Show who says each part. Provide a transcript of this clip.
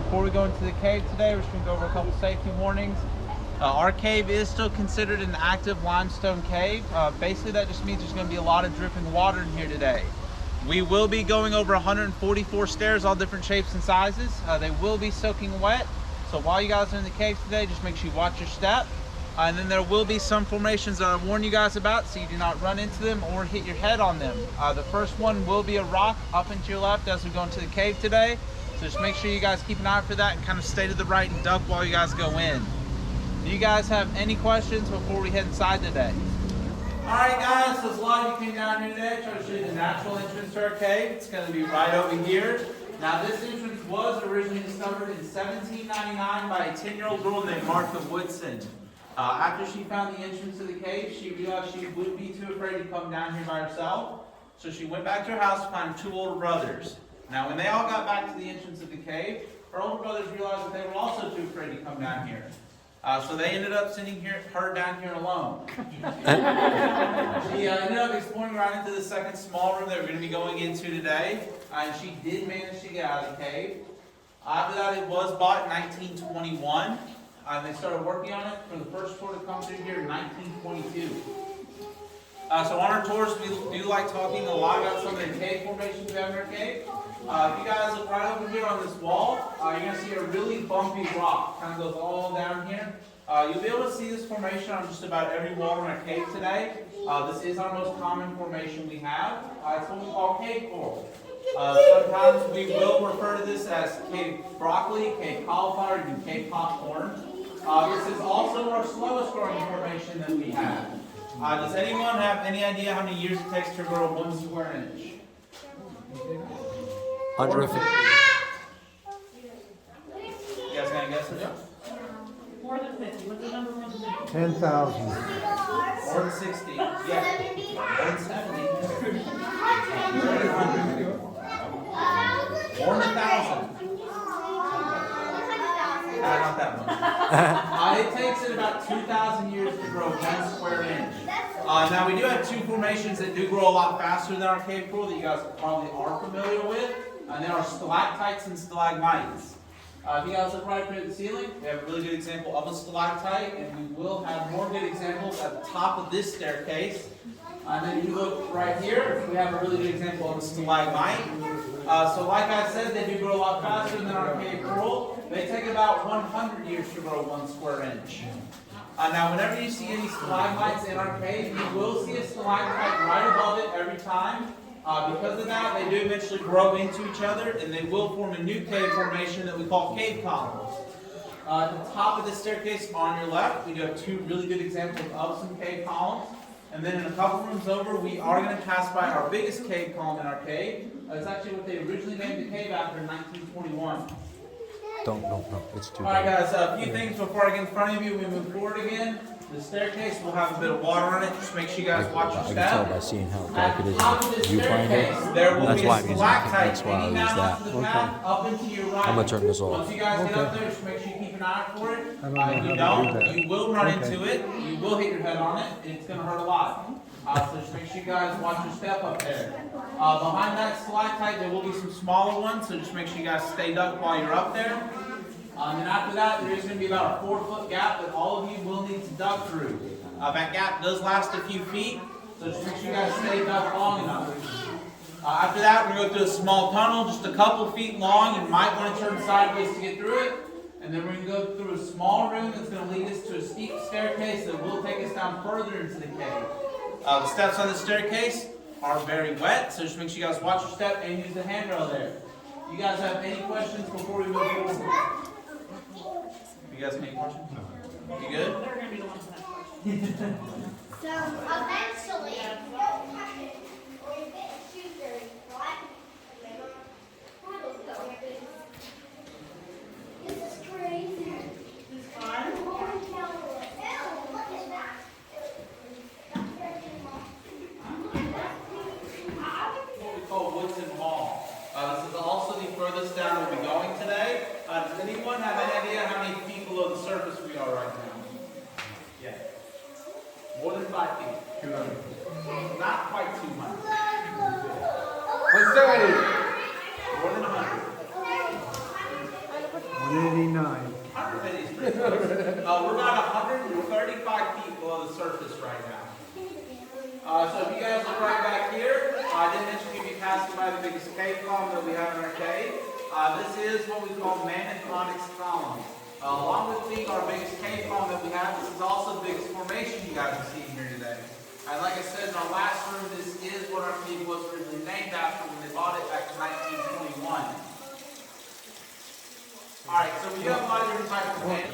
Speaker 1: before we go into the cave today, we're just going to go over a couple safety warnings. Our cave is still considered an active limestone cave. Basically, that just means there's going to be a lot of dripping water in here today. We will be going over 144 stairs, all different shapes and sizes. They will be soaking wet. So while you guys are in the cave today, just make sure you watch your step. And then there will be some formations that I warn you guys about so you do not run into them or hit your head on them. The first one will be a rock up and to your left as we go into the cave today. So just make sure you guys keep an eye for that and kind of stay to the right and duck while you guys go in. Do you guys have any questions before we head inside today? Alright guys, so a lot of you came down here today. Try to show you the natural entrance to our cave. It's going to be right over here. Now this entrance was originally discovered in 1799 by a 10-year-old girl named Martha Woodson. After she found the entrance to the cave, she realized she would be too afraid to come down here by herself. So she went back to her house to find her two older brothers. Now when they all got back to the entrance of the cave, her older brothers realized that they were also too afraid to come down here. So they ended up sending her down here alone. She ended up exploring right into the second small room that we're going to be going into today. And she did manage to get out of the cave. After that, it was bought in 1921. They started working on it for the first tour to come through here in 1922. So on our tours, we do like talking a lot about some of the cave formations we have in our cave. If you guys look right over here on this wall, you're going to see a really bumpy rock. Kind of goes all down here. You'll be able to see this formation on just about every wall in our cave today. This is our most common formation we have. It's what we call cave coral. Sometimes we will refer to this as cave broccoli, cave cauliflower, and cave popcorn. This is also our slowest growing formation that we have. Does anyone have any idea how many years it takes to grow 1 square inch?
Speaker 2: 150.
Speaker 1: You guys got any guesses?
Speaker 3: More than 50. What's the number more than 50?
Speaker 4: 10,000.
Speaker 1: More than 60. Yeah. More than 70. More than 100. More than 1,000. Not that much. It takes it about 2,000 years to grow 1 square inch. Now we do have two formations that do grow a lot faster than our cave coral that you guys probably are familiar with. And they are stalactites and stalagmites. If you guys look right up here at the ceiling, we have a really good example of a stalactite, and we will have more good examples at the top of this staircase. And then if you look right here, we have a really good example of a stalagmite. So like I said, they do grow a lot faster than our cave coral. They take about 100 years to grow 1 square inch. Now whenever you see any stalagmites in our cave, you will see a stalactite right above it every time. Because of that, they do eventually grow into each other, and they will form a new cave formation that we call cave columns. At the top of this staircase on your left, we do have two really good examples of some cave columns. And then in a couple rooms over, we are going to pass by our biggest cave column in our cave. It's actually what they originally named the cave after in 1921.
Speaker 2: No, it's too
Speaker 1: Alright
Speaker 2: big.
Speaker 1: guys, a few things before I get in front of you. We move forward again. The staircase will have a bit of water on it. Just make sure you guys watch your
Speaker 2: I can
Speaker 1: step.
Speaker 2: tell by seeing how dark it is.
Speaker 1: Top of this
Speaker 2: You find it?
Speaker 1: staircase, there will
Speaker 2: That's
Speaker 1: be a
Speaker 2: why I'm using it.
Speaker 1: stalactite
Speaker 2: That's why I
Speaker 1: hanging
Speaker 2: use
Speaker 1: down
Speaker 2: that.
Speaker 1: onto the path up into your right.
Speaker 2: I'm gonna turn this off.
Speaker 1: Once you guys get up there, just make sure you keep an eye out for it.
Speaker 4: I don't know
Speaker 1: If you
Speaker 4: how to do
Speaker 1: don't,
Speaker 4: that.
Speaker 1: you will run into it. You will hit your head on it. It's going to hurt a lot. So just make sure you guys watch your step up there. Behind that stalactite, there will be some smaller ones, so just make sure you guys stay ducked while you're up there. And after that, there is going to be about a 4-foot gap that all of you will need to duck through. That gap does last a few feet, so just make sure you guys stay ducked long enough. After that, we're going to go through a small tunnel, just a couple feet long, and might want to turn sideways to get through it. And then we're going to go through a small room that's going to lead us to a steep staircase that will take us down further into the cave. The steps on the staircase are very wet, so just make sure you guys watch your step and use the handrail there. You guys have any questions before we move forward? You guys have any questions? No. You good?
Speaker 3: They're going to be the ones that have questions.
Speaker 5: So eventually, you'll touch it, or you get your shoes dirty. Well, I can. This is crazy.
Speaker 3: This is fun.
Speaker 5: Ew, look at that.
Speaker 1: What we call Woodson Hall. This is also the furthest down we'll be going today. Does anyone have any idea how many feet below the surface we are right now? Yeah. More than 5 feet. 200. Not quite 200.
Speaker 4: 170.
Speaker 1: More than 100. We're about 135 feet below the surface right now. So if you guys look right back here, I did mention we'd be passing by the biggest cave column that we have in our cave. This is what we call Mammoth Onyx column. Along with being our biggest cave column that we have, this is also the biggest formation you guys are seeing here today. And like I said in our last room, this is what our cave was originally named after when they bought it back in 1921. Alright, so we do have a lot of different types of caves.